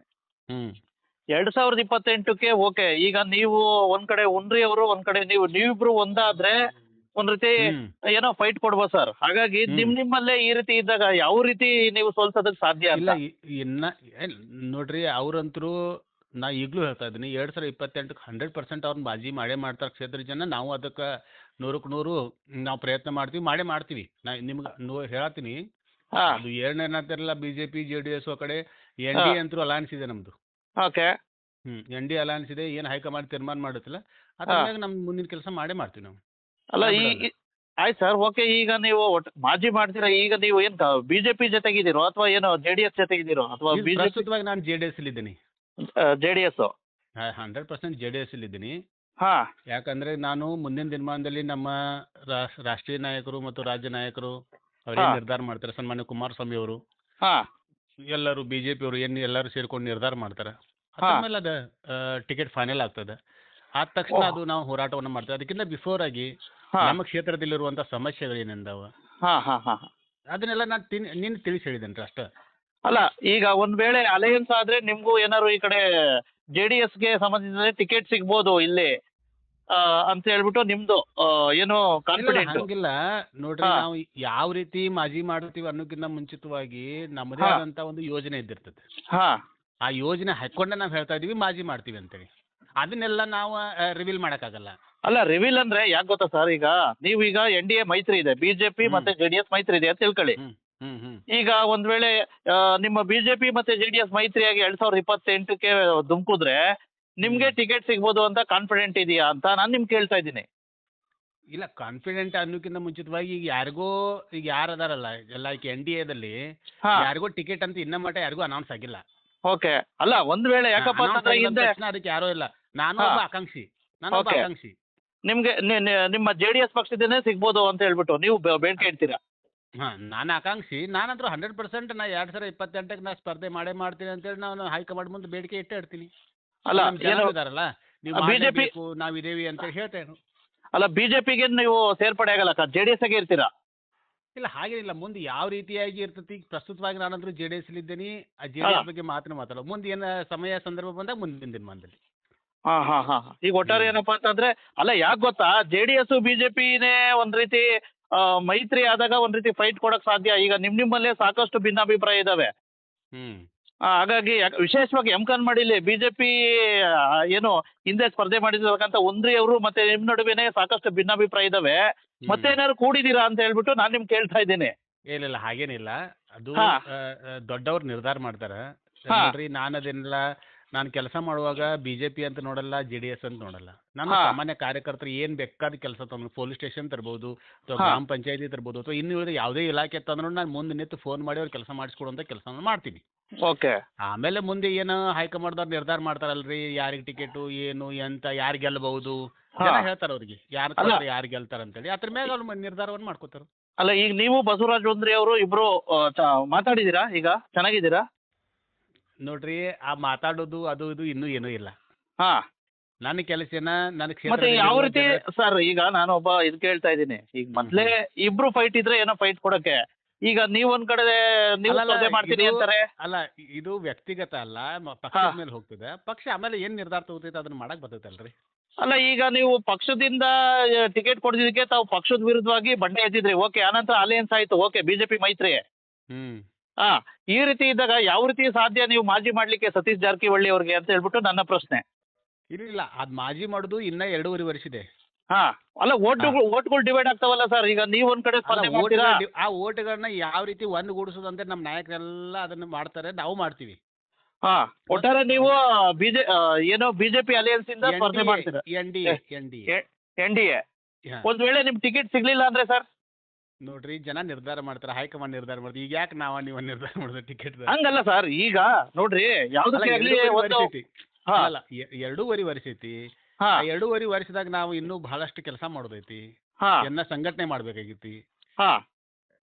2028ಕ್ಕೆ ಓಕೆ. ಈಗ ನೀವು ಒಂದ್ ಕಡೆ ಉಂಡ್ರಿ ಅವರು, ಒಂದ್ ಕಡೆ ನೀವಿಬ್ರು ಒಂದಾದ್ರೆ ಒಂದ್ ರೀತಿ ಏನೋ ಫೈಟ್ ಕೊಡ್ಬೋದು ಸರ್. ಹಾಗಾಗಿ ನಿಮ್ಮಲ್ಲೇ ಈ ರೀತಿ ಇದ್ದಾಗ ಯಾವ ರೀತಿ ನೀವು ಸೋಲ್ಸೋದಕ್ಕೆ ಸಾಧ್ಯ ಇಲ್ಲ. ಇಲ್ಲ? ಇನ್ನ ನೋಡ್ರಿ ಅವ್ರಂತರೂ ನಾ ಈಗಲೂ ಹೇಳ್ತಾ ಇದ್ದೀನಿ 2028ಕ್ಕೆ 100% ಅವ್ರನ್ನ ಬಾಜಿ ಮಾಡೇ ಮಾಡ್ತಾರೆ ಕ್ಷೇತ್ರ ಜನ. ನಾವು ಅದಕ್ಕೆ 100ಕ್ಕೆ 100 ನಾವು ಪ್ರಯತ್ನ ಮಾಡ್ತೀವಿ, ಮಾಡ್ತೀವಿ. ನಾ ನಿಮ್ಗೆ ಹೇಳತ್ತೀನಿ, ಅದು ಏನೇನಂತಾರಲ್ಲ ಬಿಜೆಪಿ JDS ಕಡೆ ND ಅಂತೂ ಅಲಯನ್ಸ್ ಇದೆ ನಮ್ದು. ಓಕೆ. ND ಅಲಯನ್ಸ್ ಇದೆ. ಏನ್ ಹೈಕಮಾಂಡ್ ತೀರ್ಮಾನ ಮಾಡುತ್ತಿಲ್ಲ ಅದ್ರಾಗ ನಮ್ ಮುಂದಿನ ಕೆಲಸ ಮಾಡ್ತೀವಿ ನಾವು. ಅಲ್ಲ ಆಯ್ತು ಸರ್, ಓಕೆ. ಈಗ ನೀವು ಮಾಜಿ ಮಾಡ್ತೀರಾ, ಈಗ ನೀವು ಏನ್ ಬಿಜೆಪಿ ಜೊತೆಗಿದ್ದೀರೋ ಅಥವಾ ಏನೋ JDS ಜೊತೆಗಿದ್ದೀರೋ ಅಥವಾ ಪ್ರಸ್ತುತವಾಗಿ ನಾನು JDS ಇದ್ದೀನಿ. JDS 100% JDS ಇದ್ದೀನಿ. ಹಾ ಯಾಕಂದ್ರೆ ನಾನು ಮುಂದಿನ ದಿನಮಾನದಲ್ಲಿ ನಮ್ಮ ರಾಷ್ಟ್ರೀಯ ನಾಯಕರು ಮತ್ತು ರಾಜ್ಯ ನಾಯಕರು ಅವ್ರೇನ್ ನಿರ್ಧಾರ ಮಾಡ್ತಾರೆ, ಸನ್ಮಾನ್ಯ ಕುಮಾರಸ್ವಾಮಿ ಅವರು ಹಾ ಎಲ್ಲರೂ ಬಿಜೆಪಿ ಅವರು ಎಲ್ಲರೂ ಸೇರ್ಕೊಂಡು ನಿರ್ಧಾರ ಮಾಡ್ತಾರೆ. ಆಮೇಲೆ ಅದ ಟಿಕೆಟ್ ಫೈನಲ್ ಆಗ್ತದೆ. ಆದ ತಕ್ಷಣ ಅದು ನಾವು ಹೋರಾಟವನ್ನು ಮಾಡ್ತೇವೆ. ಅದಕ್ಕಿಂತ ಬಿಫೋರ್ ಆಗಿ ನಮ್ಮ ಕ್ಷೇತ್ರದಲ್ಲಿರುವಂತ ಸಮಸ್ಯೆಗಳು ಏನಿದಾವ ಅದನ್ನೆಲ್ಲ ನಾನು ನಿನ್ನ ತಿಳಿಸಿ ಹೇಳಿದ್ದೇನೆ ಅಷ್ಟ. ಅಲ್ಲ ಈಗ ಒಂದ್ ವೇಳೆ ಅಲಯನ್ಸ್ ಆದ್ರೆ ನಿಮ್ಗೂ ಏನಾದ್ರು ಈ ಕಡೆ JDSಗೆ ಸಂಬಂಧಿಸಿದ ಟಿಕೆಟ್ ಸಿಗ್ಬೋದು ಇಲ್ಲಿ ಅಂತ ಹೇಳ್ಬಿಟ್ಟು ನಿಮ್ದು ಏನೋ ಕಾನ್ಫಿಡೆಂಟ್? ಹಂಗಿಲ್ಲ ನೋಡ್ರಿ, ನಾವು ಯಾವ ರೀತಿ ಮಾಜಿ ಮಾಡ್ತೀವಿ ಅನ್ನೋಕ್ಕಿಂತ ಮುಂಚಿತವಾಗಿ ನಮ್ಮದೇ ಆದಂತ ಒಂದು ಯೋಜನೆ ಇದ್ದಿರ್ತದೆ. ಆ ಯೋಜನೆ ಹಾಕೊಂಡೆ ನಾವು ಹೇಳ್ತಾ ಇದೀವಿ ಮಾಜಿ ಮಾಡ್ತೀವಿ ಅಂತೇಳಿ. ಅದನ್ನೆಲ್ಲ ನಾವು ರಿವೀಲ್ ಮಾಡಕ್ಕಾಗಲ್ಲ. ಅಲ್ಲ ರಿವೀಲ್ ಅಂದ್ರೆ ಯಾಕೆ ಗೊತ್ತಾ ಸರ್, ಈಗ ನೀವು ಈಗ NDA ಮೈತ್ರಿ ಇದೆ, ಬಿಜೆಪಿ ಮತ್ತೆ JDS ಮೈತ್ರಿ ಇದೆ ಅಂತ ತಿಳ್ಕೊಳ್ಳಿ. ಈಗ ಒಂದ್ ವೇಳೆ ನಿಮ್ಮ ಬಿಜೆಪಿ ಮತ್ತೆ JDS ಮೈತ್ರಿಯಾಗಿ 2028ಕ್ಕೆ ಧುಮುಕಿದ್ರೆ ನಿಮ್ಗೆ ಟಿಕೆಟ್ ಸಿಗ್ಬೋದು ಅಂತ ಕಾನ್ಫಿಡೆಂಟ್ ಇದೆಯಾ ಅಂತ ನಾನು ನಿಮ್ಗೆ ಕೇಳ್ತಾ ಇದ್ದೀನಿ. ಇಲ್ಲ, ಕಾನ್ಫಿಡೆಂಟ್ ಅನ್ನೋಕ್ಕಿಂತ ಮುಂಚಿತವಾಗಿ ಈಗ ಯಾರಿಗೋ ಈಗ ಯಾರು ಅದಾರಲ್ಲ ಎಲ್ಲ ಈಗ NDAದಲ್ಲಿ ಯಾರಿಗೋ ಟಿಕೆಟ್ ಅಂತ ಇನ್ನ ಮಟ್ಟ ಯಾರಿಗೂ ಅನೌನ್ಸ್ ಆಗಿಲ್ಲ. ಓಕೆ. ಅಲ್ಲ ಒಂದ್ ವೇಳೆ ಯಾಕಪ್ಪ ಅಂತಂದ್ರೆ ಹಿಂದೆ ಅದಕ್ಕೆ ಯಾರೋ ಇಲ್ಲ, ನಾನು ಒಬ್ಬ ಆಕಾಂಕ್ಷಿ. ನಿಮ್ಗೆ ನಿಮ್ಮ JDS ಪಕ್ಷದಿಂದನೇ ಸಿಗ್ಬೋದು ಅಂತ ಹೇಳ್ಬಿಟ್ಟು ನೀವು ಬೇಡಿಕೆ ಇಡ್ತೀರಾ? ನಾನು ಆಕಾಂಕ್ಷಿ. ನಾನಂತೂ 100% ನಾ 2028ಕ್ಕೆ ನಾ ಸ್ಪರ್ಧೆ ಮಾಡ್ತೀನಿ ಅಂತೇಳಿ ನಾನು ಹೈಕಮಾಂಡ್ ಮುಂದೆ ಬೇಡಿಕೆ ಇಟ್ಟೇ ಇಡ್ತೀನಿ. ಅಲ್ಲ ಇದಾರಲ್ಲ ನೀವು ಬಿಜೆಪಿ ನಾವಿದೇವಿ ಅಂತ ಹೇಳ್ತೇನೆ. ಅಲ್ಲ ಬಿಜೆಪಿಗೆ ನೀವು ಸೇರ್ಪಡೆ ಆಗಲ್ಲ JDS ಆಗಿ ಇರ್ತೀರಾ? ಇಲ್ಲ ಹಾಗೇನಿಲ್ಲ, ಮುಂದೆ ಯಾವ ರೀತಿಯಾಗಿ ಇರ್ತೈತಿ ಈಗ ಪ್ರಸ್ತುತವಾಗಿ ನಾನಂದ್ರೂ ಜೆ ಡಿ ಎಸ್ ಇದ್ದೇನೆ, ಆ JDS ಬಗ್ಗೆ ಮಾತಾಡೋದು. ಮುಂದೆ ಏನು ಸಮಯ ಸಂದರ್ಭ ಬಂದಾಗ ಮುಂದಿನ ದಿನಮಾನದಲ್ಲಿ. ಹಾ. ಈಗ ಒಟ್ಟಾರೆ ಏನಪ್ಪಾ ಅಂತಂದ್ರೆ, ಅಲ್ಲ ಯಾಕೆ ಗೊತ್ತಾ, JDS ಬಿಜೆಪಿನೇ ಒಂದ್ ರೀತಿ ಮೈತ್ರಿ ಆದಾಗ ಒಂದ್ ರೀತಿ ಫೈಟ್ ಕೊಡಕ್ ಸಾಧ್ಯ. ಈಗ ನಿಮ್ಮಲ್ಲೇ ಸಾಕಷ್ಟು ಭಿನ್ನಾಭಿಪ್ರಾಯ ಇದಾವೆ. ಹಾಗಾಗಿ ವಿಶೇಷವಾಗಿ ಮಾಡಿಲಿ ಬಿಜೆಪಿ ಏನು ಹಿಂದೆ ಸ್ಪರ್ಧೆ ಮಾಡಿರ್ತಕ್ಕಂಥ ಒಂದ್ರಿ ಅವರು ಮತ್ತೆ ನಿಮ್ ನಡುವೆನೆ ಸಾಕಷ್ಟು ಭಿನ್ನಾಭಿಪ್ರಾಯ ಇದಾವೆ. ಮತ್ತೆ ಏನಾದ್ರು ಕೂಡಿದೀರಾ ಅಂತ ಹೇಳ್ಬಿಟ್ಟು ನಾನ್ ನಿಮ್ಗೆ ಕೇಳ್ತಾ ಇದ್ದೀನಿ. ಇಲ್ಲ ಹಾಗೇನಿಲ್ಲ, ಅದು ಹಾ. ದೊಡ್ಡವ್ರು ನಿರ್ಧಾರ ಮಾಡ್ತಾರ. ಹಾ. ನೋಡ್ರಿ ನಾನು ಕೆಲಸ ಮಾಡುವಾಗ ಬಿಜೆಪಿ ಅಂತ ನೋಡಲ್ಲ, JDS ಅಂತ ನೋಡಲ್ಲ. ನಾನು ಹಾ. ಸಾಮಾನ್ಯ ಕಾರ್ಯಕರ್ತರು ಏನ್ ಬೇಕಾದ ಕೆಲಸ ತಂದ್ರು, ಪೊಲೀಸ್ ಸ್ಟೇಷನ್ ತರ್ಬೋದು ಅಥವಾ ಹಾ. ಗ್ರಾಮ ಪಂಚಾಯತಿ ತರ್ಬೋದು ಅಥವಾ ಇನ್ನು ಉಳಿದ ಯಾವುದೇ ಇಲಾಖೆ ತಂದ್ರು ನಾನು ಮುಂದೆ ನಿಂತು ಫೋನ್ ಮಾಡಿ ಅವ್ರು ಕೆಲಸ ಮಾಡಿಸ್ಕೊಡುವಂತ ಕೆಲಸ ಮಾಡ್ತೀನಿ. ಓಕೆ. ಆಮೇಲೆ ಮುಂದೆ ಏನು ಹೈಕಮಾಂಡ್ದವ್ರು ನಿರ್ಧಾರ ಮಾಡ್ತಾರಲ್ರಿ, ಯಾರಿಗೆ ಟಿಕೆಟು ಏನು ಎಂತ ಯಾರು ಗೆಲ್ಲಬಹುದು, ಜನ ಹೇಳ್ತಾರ ಅವ್ರಿಗೆ ಯಾರು ಗೆಲ್ತಾರ ಅಂತೇಳಿ. ಅದ್ರ ಮೇಲೆ ಅವ್ರು ನಿರ್ಧಾರವನ್ನು ಮಾಡ್ಕೋತಾರ. ಅಲ್ಲ ಈಗ ನೀವು ಬಸವರಾಜ ಒಂದ್ರಿ ಅವರು ಇಬ್ರು ಮಾತಾಡಿದೀರಾ? ಈಗ ಚೆನ್ನಾಗಿದ್ದೀರಾ? ನೋಡ್ರಿ, ಆ ಮಾತಾಡೋದು ಅದು ಇದು ಇನ್ನೂ ಏನೂ ಇಲ್ಲ. ಹಾ. ನನ್ನ ಕೆಲಸ ನನ್ನ ಮತ್ತೆ ಯಾವ ರೀತಿ ಸರ್, ಈಗ ನಾನು ಒಬ್ಬ ಇದು ಕೇಳ್ತಾ ಇದ್ದೀನಿ. ಈಗ ಮೊದ್ಲೇ ಇಬ್ರು ಫೈಟ್ ಇದ್ರೆ ಏನೋ ಫೈಟ್ ಕೊಡಕ್ಕೆ, ಈಗ ನೀವ್ ಒಂದ್ ಕಡೆ ನೀವು ಸ್ಪರ್ಧೆ ಮಾಡ್ತೀನಿ ಅಂತಾರೆ. ಅಲ್ಲ, ಇದು ವ್ಯಕ್ತಿಗತ ಅಲ್ಲ, ಪಕ್ಷದ ಮೇಲೆ ಹೋಗ್ತದೆ. ಪಕ್ಷ ಆಮೇಲೆ ಏನ್ ನಿರ್ಧಾರ ತಗೋತೈತೆ ಅದನ್ನ ಮಾಡಕ್ ಬರ್ತೈತಲ್ರಿ. ಅಲ್ಲ ಈಗ ನೀವು ಪಕ್ಷದಿಂದ ಟಿಕೆಟ್ ಕೊಡ್ದಿದ್ದಕ್ಕೆ ತಾವು ಪಕ್ಷದ ವಿರುದ್ಧವಾಗಿ ಬಂಡೆ ಎದ್ದಿದ್ರಿ. ಓಕೆ, ಆನಂತರ ಅಲಯನ್ಸ್ ಆಯ್ತು. ಓಕೆ, ಬಿಜೆಪಿ ಮೈತ್ರಿ. ಹಾ, ಈ ರೀತಿ ಇದ್ದಾಗ ಯಾವ ರೀತಿ ಸಾಧ್ಯ ನೀವು ಮಾಜಿ ಮಾಡ್ಲಿಕ್ಕೆ ಸತೀಶ್ ಜಾರಕಿಹೊಳಿ ಅವ್ರಿಗೆ ಅಂತ ಹೇಳ್ಬಿಟ್ಟು ನನ್ನ ಪ್ರಶ್ನೆ. ಇಲ್ಲ, ಅದ್ ಮಾಜಿ ಮಾಡುದು ಇನ್ನ 2.5 ವರ್ಷ ಇದೆ. ಹಾ, ಅಲ್ಲ ಓಟ್ಗಳು ಡಿವೈಡ್ ಆಗ್ತಾವಲ್ಲ ಸರ್. ಈಗ ನೀವು ಒಂದ್ ಕಡೆ ಸ್ಪರ್ಧೆ ಮಾಡ್ತೀರಾ, ಆ ಓಟ್ಗಳನ್ನ ಯಾವ ರೀತಿ ಒಂದುಗೂಡಿಸೋದಂತೆ ನಮ್ಮ ನಾಯಕರೆಲ್ಲ ಅದನ್ನ ಮಾಡ್ತಾರೆ, ನಾವು ಮಾಡ್ತೀವಿ. ಹಾ, ಒಟ್ಟಾರೆ ನೀವು ಬಿಜೆಪಿ ಅಲಯನ್ಸ್ ಇಂದ ಸ್ಪರ್ಧೆ ಮಾಡ್ತೀರಾ? NDA. ಒಂದ್ ವೇಳೆ ನಿಮ್ ಟಿಕೆಟ್ ಸಿಗ್ಲಿಲ್ಲ ಅಂದ್ರೆ ಸರ್? ನೋಡ್ರಿ, ಜನ ನಿರ್ಧಾರ ಮಾಡ್ತಾರೆ, ಹೈಕಮಾಂಡ್ ನಿರ್ಧಾರ ಮಾಡ್ತಾರೆ. ಈಗ ಯಾಕೆ ನೀವು ನಿರ್ಧಾರ ಮಾಡಿದ್ರೆ ಟಿಕೆಟ್? ಹಂಗಲ್ಲ ಸರ್, ಈಗ ನೋಡ್ರಿ ಯಾವ್ದಕ್ಕೆ ಆಗ್ಲಿ ಒಂದು ಅಲ್ಲ 2.5 ವರ್ಷ ಐತಿ. 2.5 ವರ್ಷದಾಗ ನಾವು ಇನ್ನೂ ಬಹಳಷ್ಟು ಕೆಲಸ ಮಾಡೋದೈತಿ, ಎಲ್ಲ ಸಂಘಟನೆ ಮಾಡ್ಬೇಕಾಗೈತಿ.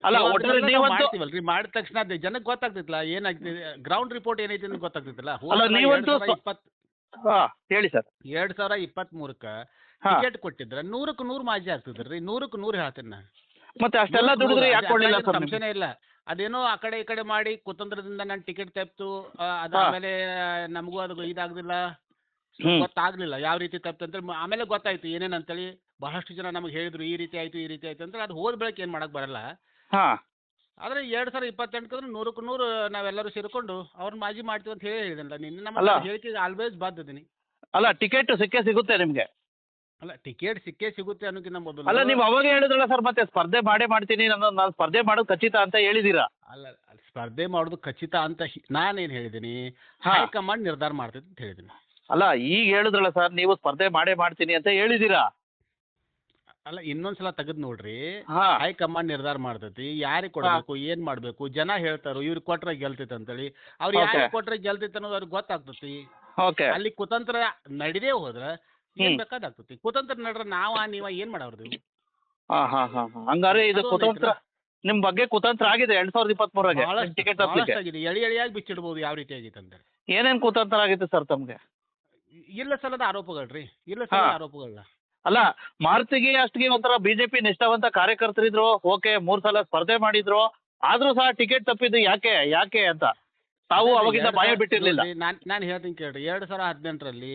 ಅಲ್ಲ ಒಟ್ಟಾರೆ ನೀವಂತೂ ಮಾಡ್ತೀವಲ್ರಿ, ಮಾಡಿದ ತಕ್ಷಣ ಜನಕ್ಕೆ ಗೊತ್ತಾಗ್ತಿತ್ತಲ್ಲ ಏನಾಗ್ತಿದೆ, ಗ್ರೌಂಡ್ ರಿಪೋರ್ಟ್ ಏನೈತಿ ಅಂತ ಗೊತ್ತಾಗ್ತಿತ್ತಲ್ಲ. ನೀವಂತೂ ಹೇಳಿ ಸರ್. 2023ಕ್ಕ ಟಿಕೆಟ್ ಕೊಟ್ಟಿದ್ರ 100ಕ್ಕೆ 100 ಮಾಜಿ ಆಗ್ತಿದ್ರಿ. 100ಕ್ಕೆ 100 ಹೇಳ್ತೇನೆ ನಾನು. ಮತ್ತೆ ಅಷ್ಟೆಲ್ಲ ದುಡಿದ್ರೆ ಯಾಕೆ ಕೊಡ್ಲಿಲ್ಲ ಸರ್? ಸಂಶಯನೇ ಇಲ್ಲ. ಅದೇನೋ ಆ ಕಡೆ ಈ ಕಡೆ ಮಾಡಿ ಕುತಂತ್ರದಿಂದ ನಾನು ಟಿಕೆಟ್ ತಪ್ಪಿತು, ಅದಾದ್ಮೇಲೆ ನಮಗೂ ಅದು ಇದಾಗ್ಲಿಲ್ಲ, ಗೊತ್ತಾಗ್ಲಿಲ್ಲ ಯಾವ ರೀತಿ ತಪ್ಪಿತು ಅಂತ. ಆಮೇಲೆ ಗೊತ್ತಾಯ್ತು ಏನೇನಂತೇಳಿ. ಬಹಳಷ್ಟು ಜನ ನಮಗೆ ಹೇಳಿದ್ರು ಈ ರೀತಿ ಆಯ್ತು ಅಂತ. ಅದು ಹೋದ ಬೆಳಗ್ಗೆ ಏನ್ ಮಾಡಕ್ ಬರಲ್ಲ. ಆದ್ರೆ 2028 100ಕ್ಕೆ 100 ನಾವೆಲ್ಲರೂ ಸೇರ್ಕೊಂಡು ಅವ್ರನ್ನ ಮಾಜಿ ಮಾಡ್ತೀವಿ ಅಂತ ಹೇಳಿದೆನಲ್ಲ ನಿನ್ನೆ. ನಮ್ಮ ಹೇಳಿಕೆ ಆಲ್ವೇಸ್ ಬಾಧ್ಯದೀನಿ. ಅಲ್ಲ ಟಿಕೆಟ್ ಸಿಗುತ್ತೆ ನಿಮ್ಗೆ? ಅಲ್ಲ, ಟಿಕೆಟ್ ಸಿಗುತ್ತೆ ಅನ್ನೋಕ್ಕಿಂತ ಮೊದಲು ಅಲ್ಲ ನೀವು ಅವಾಗ ಹೇಳಿದ್ರಲ್ಲ ಸರ್, ಮತ್ತೆ ಸ್ಪರ್ಧೆ ಮಾಡ್ತೀನಿ ನಾನು ಸ್ಪರ್ಧೆ ಮಾಡೋದು ಖಚಿತ ಅಂತ ಹೇಳಿದೀರಾ? ಅಲ್ಲ, ಸ್ಪರ್ಧೆ ಮಾಡೋದು ಖಚಿತ ಅಂತ ನಾನೇನ್ ಹೇಳಿದ್ದೀನಿ, ಹೈಕಮಾಂಡ್ ನಿರ್ಧಾರ ಮಾಡ್ತೈತೆ ಅಂತ ಹೇಳಿದ್ದೀನಿ. ಅಲ್ಲ ಈಗ ಹೇಳಿದ್ರಲ್ಲ ಸರ್, ನೀವು ಸ್ಪರ್ಧೆ ಮಾಡ್ತೀನಿ ಅಂತ ಹೇಳಿದೀರಾ? ಅಲ್ಲ, ಇನ್ನೊಂದ್ಸಲ ತೆಗೆದು ನೋಡ್ರಿ, ಹೈಕಮಾಂಡ್ ನಿರ್ಧಾರ ಮಾಡ್ತೈತಿ, ಯಾರಿಗೆ ಕೊಡಬೇಕು, ಏನ್ ಮಾಡ್ಬೇಕು. ಜನ ಹೇಳ್ತಾರೋ ಇವ್ರಿಗೆ ಕೊಟ್ರೆ ಗೆಲ್ತೈತೆ ಅಂತೇಳಿ. ಅವ್ರು ಯಾರಿಗೆ ಕೊಟ್ರೆ ಗೆಲ್ತೈತೆ ಅನ್ನೋದು ಅವ್ರಿಗೆ ಗೊತ್ತಾಗ್ತೈತಿ. ಅಲ್ಲಿ ಕುತಂತ್ರ ನಡಿದೇ ಹೋದ್ರ ಏನ್ ಬೇಕಾದಾಗ್ತೈತಿ. ಕುತಂತ್ರ ನಡ್ರ ನೀವ ಏನ್ ಮಾಡವ್ರದು? ಹಂಗಾರೆ ಇದು ಕುತಂತ್ರ, ನಿಮ್ ಬಗ್ಗೆ ಕುತಂತ್ರ ಆಗಿದೆ 2023 ಟಿಕೆಟ್ ಆಗಿದೆ. ಎಳಿಯಾಗಿ ಬಿಚ್ಚಿಡ್ಬೋದು ಯಾವ ರೀತಿ ಆಗೈತೆ ಅಂತ. ಏನೇನ್ ಕುತಂತ್ರ ಆಗಿತ್ತು ಸರ್ ತಮ್ಗೆ? ಇಲ್ಲ ಸಲದ ಆರೋಪಗಳ್ರಿ, ಇಲ್ಲ ಸಲದ ಆರೋಪಗಳನ್ನ. ಅಲ್ಲ, ಮಾರುತಿಗೆ ಅಷ್ಟಿಗೆ ಒಂಥರ ಬಿಜೆಪಿ ನಿಷ್ಠಾವಂತ ಕಾರ್ಯಕರ್ತರಿದ್ರು. ಓಕೆ, 3 ಸಲ ಸ್ಪರ್ಧೆ ಮಾಡಿದ್ರು, ಆದ್ರೂ ಸಹ ಟಿಕೆಟ್ ತಪ್ಪಿದ್ದು ಯಾಕೆ ಅಂತ ತಾವು ಅವಾಗಿಂದ ಭಯ ಬಿಟ್ಟಿರ್ಲಿಲ್ಲ. ನಾನು ಹೇಳ್ತೀನಿ ಕೇಳ್ರಿ, 2018ರಲ್ಲಿ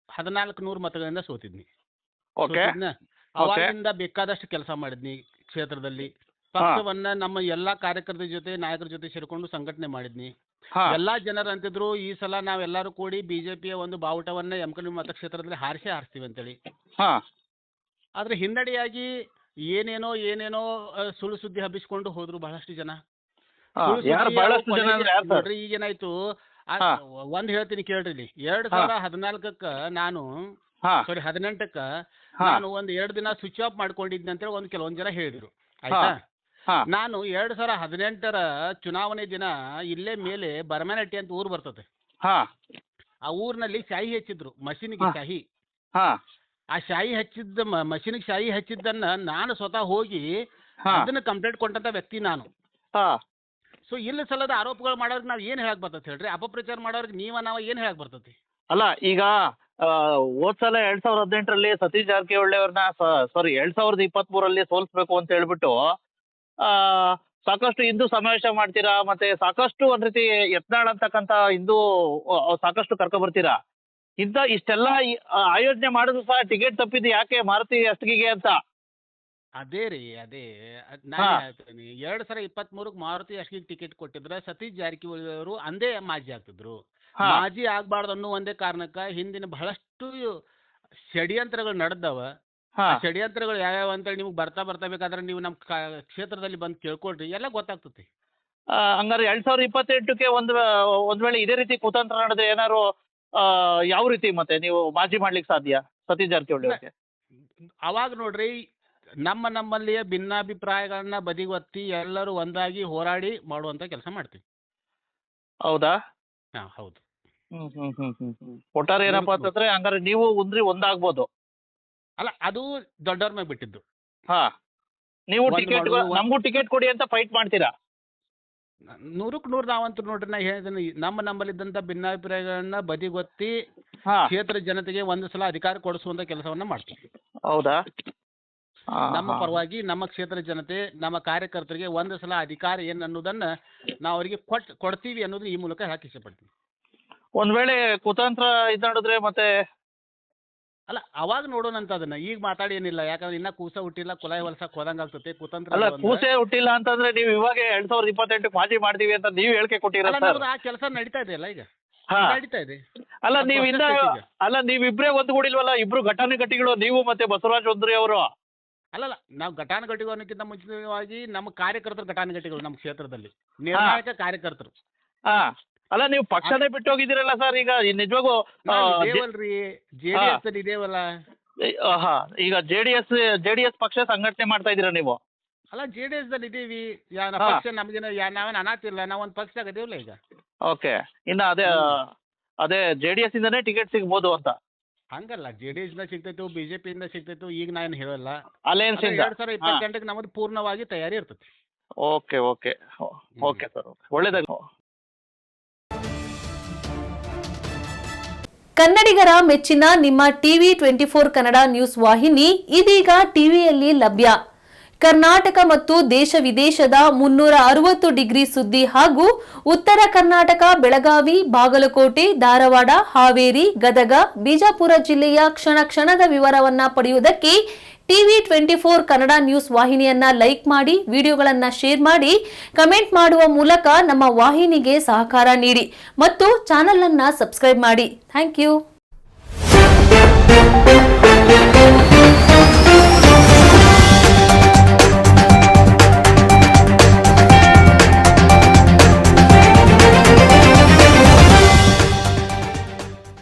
1400 ಮತಗಳಿಂದ ಸೋತಿದ್ನಿ. ಅವಾಗಿಂದ ಬೇಕಾದಷ್ಟು ಕೆಲಸ ಮಾಡಿದ್ನಿ ಕ್ಷೇತ್ರದಲ್ಲಿ. ಪಕ್ಷವನ್ನ ನಮ್ಮ ಎಲ್ಲಾ ಕಾರ್ಯಕರ್ತರ ಜೊತೆ ನಾಯಕರ ಜೊತೆ ಸೇರ್ಕೊಂಡು ಸಂಘಟನೆ ಮಾಡಿದ್ನಿ. ಎಲ್ಲಾ ಜನರು ಅಂತಿದ್ರು ಈ ಸಲ ನಾವೆಲ್ಲರೂ ಕೂಡಿ ಬಿಜೆಪಿಯ ಒಂದು ಬಾವುಟವನ್ನ ಯಮಕನಿ ಮತಕ್ಷೇತ್ರದಲ್ಲಿ ಹಾರಿಸ್ತೀವಿ ಅಂತೇಳಿ. ಆದ್ರೆ ಹಿನ್ನಡೆಯಾಗಿ ಏನೇನೋ ಸುಳ್ಳು ಸುದ್ದಿ ಹಬ್ಬಿಸ್ಕೊಂಡು ಹೋದ್ರು ಬಹಳಷ್ಟು ಜನ. ನೋಡ್ರಿ, ಈಗೇನಾಯ್ತು, ಒಂದ್ ಹೇಳ್ತೀನಿ ಕೇಳ್ರಿ. 2014ಕ್ಕ ನಾನು 18ಕ್ಕ ನಾನು ಒಂದ್ 2 ದಿನ ಸ್ವಿಚ್ ಆಫ್ ಮಾಡ್ಕೊಂಡಿದ್ದೆ ಅಂತೇಳಿ ಕೆಲವೊಂದ್ ಜನ ಹೇಳಿದ್ರು. ಆಯ್ತಾ? ನಾನು 2018ರ ಚುನಾವಣೆ ದಿನ ಇಲ್ಲೇ ಮೇಲೆ ಬರಮನಹಟ್ಟಿ ಅಂತ ಊರು ಬರ್ತದೆ. ಆ ಊರಿನಲ್ಲಿ ಶಾಯಿ ಹಚ್ಚಿದ್ರು, ಮಷೀನ್ಗೆ ಶಾಯಿ. ಆ ಶಾಯಿ ಹಚ್ಚಿದ್ದ ಮಷೀನ್ಗೆ ಶಾಯಿ ಹಚ್ಚಿದ್ದನ್ನ ನಾನು ಸ್ವತಃ ಹೋಗಿ ಅದನ್ನ ಕಂಪ್ಲೇಂಟ್ ಕೊಟ್ಟಂತ ವ್ಯಕ್ತಿ ನಾನು. ಸೊ ಇಲ್ಲ ಸಲದ ಆರೋಪಗಳು ಮಾಡೋರ್ಗೆ ನಾವ್ ಏನ್ ಹೇಳಕ್ ಬರ್ತೈತಿ ಹೇಳ್ರಿ? ಅಪಪ್ರಚಾರ ಮಾಡೋರ್ಗೆ ನಾವ ಏನ್ ಹೇಳಕ್ ಬರ್ತೈತಿ? ಅಲ್ಲ ಈಗ ಹೋದ್ ಸಲ 2018ರಲ್ಲಿ ಸತೀಶ್ ಜಾರಕಿಹೊಳಿ ಅವ್ರನ್ನ ಸಾರಿ 2023ರಲ್ಲಿ ಸೋಲಿಸ್ಬೇಕು ಅಂತ ಹೇಳ್ಬಿಟ್ಟು ಸಾಕಷ್ಟು ಹಿಂದೂ ಸಮಾವೇಶ ಮಾಡ್ತೀರಾ, ಮತ್ತೆ ಸಾಕಷ್ಟು ಒಂದ್ ರೀತಿ ಯತ್ನಾಳ್ ಅಂತಕ್ಕಂಥ ಹಿಂದೂ ಸಾಕಷ್ಟು ಕರ್ಕೊ ಬರ್ತೀರಾ. ಇಷ್ಟೆಲ್ಲ ಆಯೋಜನೆ ಮಾಡಿದ್ರು ಸಹ ಟಿಕೆಟ್ ತಪ್ಪಿದ್ದು ಯಾಕೆ ಮಾರುತಿ ಅಷ್ಟಗಿಗೆ ಅಂತ? ಅದೇ ರೀ ಅದೇ ನಾನು ಹೇಳ್ತೀನಿ 2023ಕ್ಕೆ ಮಾರುತಿ ಅಷ್ಟಿಗೆ ಟಿಕೆಟ್ ಕೊಟ್ಟಿದ್ರೆ ಸತೀಶ್ ಜಾರಕಿಹೊಳಿ ಅವರು ಅಂದೇ ಮಾಜಿ ಆಗ್ತಿದ್ರು. ಮಾಜಿ ಆಗ್ಬಾರ್ದು ಅನ್ನೋ ಒಂದೇ ಕಾರಣಕ್ಕ ಹಿಂದಿನ ಬಹಳಷ್ಟು ಷಡ್ಯಂತ್ರಗಳು ನಡೆದವ. ಷಡ್ಯಂತ್ರಗಳು ಯಾವ್ಯಾವ ಅಂತೇಳಿ ನಿಮ್ಗೆ ಬರ್ತಾ ಬೇಕಾದ್ರೆ ನೀವು ನಮ್ಮ ಕ್ಷೇತ್ರದಲ್ಲಿ ಬಂದು ಕೇಳ್ಕೊಳ್ರಿ, ಎಲ್ಲ ಗೊತ್ತಾಗ್ತತಿ. ಹಂಗಾರೆ 2028ಕ್ಕೆ ಒಂದ್ ವೇಳೆ ಇದೇ ರೀತಿ ಕುತಂತ್ರ ನಡೆದ್ರೆ ಏನಾದ್ರು ಯಾವ ರೀತಿ ಮತ್ತೆ ನೀವು ಮಾಜಿ ಮಾಡ್ಲಿಕ್ಕೆ ಸಾಧ್ಯ ಸತೀಶ್ ಜಾರಕಿಹೊಳಿ ಅವ್ರಿಗೆ? ಅವಾಗ ನೋಡ್ರಿ ನಮ್ಮಲ್ಲಿಯ ಭಿನ್ನಾಭಿಪ್ರಾಯಗಳನ್ನ ಬದಿಗೊತ್ತಿ ಎಲ್ಲರೂ ಒಂದಾಗಿ ಹೋರಾಡಿ ಮಾಡುವಂತ ಕೆಲಸ ಮಾಡ್ತೀವಿ. ಹೌದಾ? ಹೌದು. ಒಟ್ಟಾರೆ ಏನಪ್ಪಾ ಅಂತಂದ್ರೆ ಹಂಗಾರೆ ನೀವು ಒಂದಾಗ್ಬೋದು. ಅಲ್ಲ, ಅದು ದೊಡ್ಡವ್ರ ಮೇಲೆ ಬಿಟ್ಟಿದ್ದು. ನೀವು ಟಿಕೆಟ್ ನಮಗೂ ಟಿಕೆಟ್ ಕೊಡಿ ಅಂತ ಫೈಟ್ ಮಾಡ್ತೀರಾ? 100ಕ್ಕೆ 100 ನಾವಂತೂ ನೋಡ್ರಿ, ನಾ ಹೇಳಿದ್ದೀನಿ ನಮ್ಮಲ್ಲಿದ್ದಂತ ಭಿನ್ನಾಭಿಪ್ರಾಯಗಳನ್ನ ಬದಿಗೊತ್ತಿ ಕ್ಷೇತ್ರ ಜನತೆಗೆ ಒಂದು ಸಲ ಅಧಿಕಾರ ಕೊಡಿಸುವಂತ ಕೆಲಸವನ್ನ ಮಾಡ್ತೀವಿ. ಹೌದಾ? ನಮ್ಮ ಪರವಾಗಿ ನಮ್ಮ ಕ್ಷೇತ್ರ ಜನತೆ ನಮ್ಮ ಕಾರ್ಯಕರ್ತರಿಗೆ ಒಂದು ಸಲ ಅಧಿಕಾರ ಏನ್ ಅನ್ನೋದನ್ನ ನಾವು ಅವರಿಗೆ ಕೊಡ್ತೀವಿ ಅನ್ನೋದು ಈ ಮೂಲಕ ಹೇಳಕ್ ಇಷ್ಟಪಡ್ತೀನಿ. ಒಂದ್ ವೇಳೆ ಕುತಂತ್ರ ಇದ್ ಮತ್ತೆ ಅಲ್ಲ, ಅವಾಗ ನೋಡೋಣ ಅಂತ ಅದನ್ನ ಈಗ ಮಾತಾಡಿ ಏನಿಲ್ಲ. ಯಾಕಂದ್ರೆ ಇನ್ನ ಕೂಸ ಹುಟ್ಟಿಲ್ಲ, ಕುಲಾಯಿ ಹೊಲ್ಸಕ್ ಹೋದಂಗ ಆಗ್ತದೆ. ಕುತಂತ್ರ ಅಲ್ಲ, ಕೂಸೆ ಹುಟ್ಟಿಲ್ಲ ಅಂತಂದ್ರೆ ನೀವು ಇವಾಗ 2028 ಮಾಜಿ ಮಾಡ್ತೀವಿ ಅಂತ ನೀವು ಹೇಳಿಕೆ ಕೊಟ್ಟಿರ. ಆ ಕೆಲಸ ನಡೀತಾ ಇದೆ ಅಲ್ಲ, ಈಗ ನಡೀತಾ ಇದೆ. ಅಲ್ಲ ನೀವಿಬ್ರೇ ಒಂದುಗೂಡಿಲ್ವಲ್ಲ, ಇಬ್ರು ಘಟಾನುಘಟಿಗಳು, ನೀವು ಮತ್ತೆ ಬಸವರಾಜ್ ಒಂದ್ರಿ ಅವರು. ಅಲ್ಲಲ್ಲ, ನಾವು ಘಟಾನುಘಟಿಗಳು ಅನ್ನೋಕ್ಕಿಂತ ಮುಂಚಿತವಾಗಿ ನಮ್ಮ ಕಾರ್ಯಕರ್ತರು ಘಟಾನುಘಟಿಗಳು. ನಮ್ಮ ಕ್ಷೇತ್ರದಲ್ಲಿ ನಿರ್ಣಾಯಕ ಕಾರ್ಯಕರ್ತರು. ಅಲ್ಲ, ನೀವು ಪಕ್ಷನೇ ಬಿಟ್ಟು ಹೋಗಿದ್ದೀರಲ್ಲ ಸರ್. ಈಗ ನಿಜವಾಗೂ ಇದೇವಲ್ರಿ, JDS ಅಲ್ಲಿ ಇದೇವಲ್ಲ. ಈಗ ಜೆಡಿಎಸ್ ಪಕ್ಷ ಸಂಘಟನೆ ಮಾಡ್ತಾ ಇದೀರಾ ನೀವು? ಅಲ್ಲ, JDS ದಲ್ಲಿ ಇದೀವಿ. ಪಕ್ಷ ನಮ್ಗೇನ ನಾವೇನು ಅನಾತಿಲ್ಲ, ನಾವೊಂದು ಪಕ್ಷ ಆಗದೇವಲ್ಲ ಈಗ. ಓಕೆ, ಇನ್ನು ಅದೇ JDS ಇಂದನೇ ಟಿಕೆಟ್ ಸಿಗ್ಬೋದು ಅಂತ? ಹಂಗಲ್ಲ, JDS ಇಂದ ಸಿಗ್ತೈತು, BJP ಇಂದ ಸಿಗ್ತೈತು, ಈಗ ನಾನು ಹೇಳಲ್ಲ. ಅಲಯನ್ಸ್ 2028ಕ್ಕೆ ನಮ್ಮದು ಪೂರ್ಣವಾಗಿ ತಯಾರಿ ಇರ್ತೈತಿ. ಓಕೆ ಓಕೆ ಓಕೆ ಸರ್, ಒಳ್ಳೇದಾಗ. ಕನ್ನಡಿಗರ ಮೆಚ್ಚಿನ ನಿಮ್ಮ ಟಿವಿ 24 ಕನ್ನಡ ನ್ಯೂಸ್ ವಾಹಿನಿ ಇದೀಗ ಟಿವಿಯಲ್ಲಿ ಲಭ್ಯ. ಕರ್ನಾಟಕ ಮತ್ತು ದೇಶ ವಿದೇಶದ 360 ಡಿಗ್ರಿ ಸುದ್ದಿ ಹಾಗೂ ಉತ್ತರ ಕರ್ನಾಟಕ, ಬೆಳಗಾವಿ, ಬಾಗಲಕೋಟೆ, ಧಾರವಾಡ, ಹಾವೇರಿ, ಗದಗ, ಬಿಜಾಪುರ ಜಿಲ್ಲೆಯ ಕ್ಷಣದ ವಿವರವನ್ನ ಪಡೆಯುವುದಕ್ಕೆ ಟಿವಿ 24 ಕನ್ನಡ ನ್ಯೂಸ್ ವಾಹಿನಿಯನ್ನ ಲೈಕ್ ಮಾಡಿ, ವಿಡಿಯೋಗಳನ್ನ ಶೇರ್ ಮಾಡಿ, ಕಮೆಂಟ್ ಮಾಡುವ ಮೂಲಕ ನಮ್ಮ ವಾಹಿನಿಗೆ ಸಹಕಾರ ನೀಡಿ ಮತ್ತು ಚಾನೆಲ್ ಅನ್ನ ಸಬ್ಸ್ಕ್ರೈಬ್ ಮಾಡಿ. Thank you.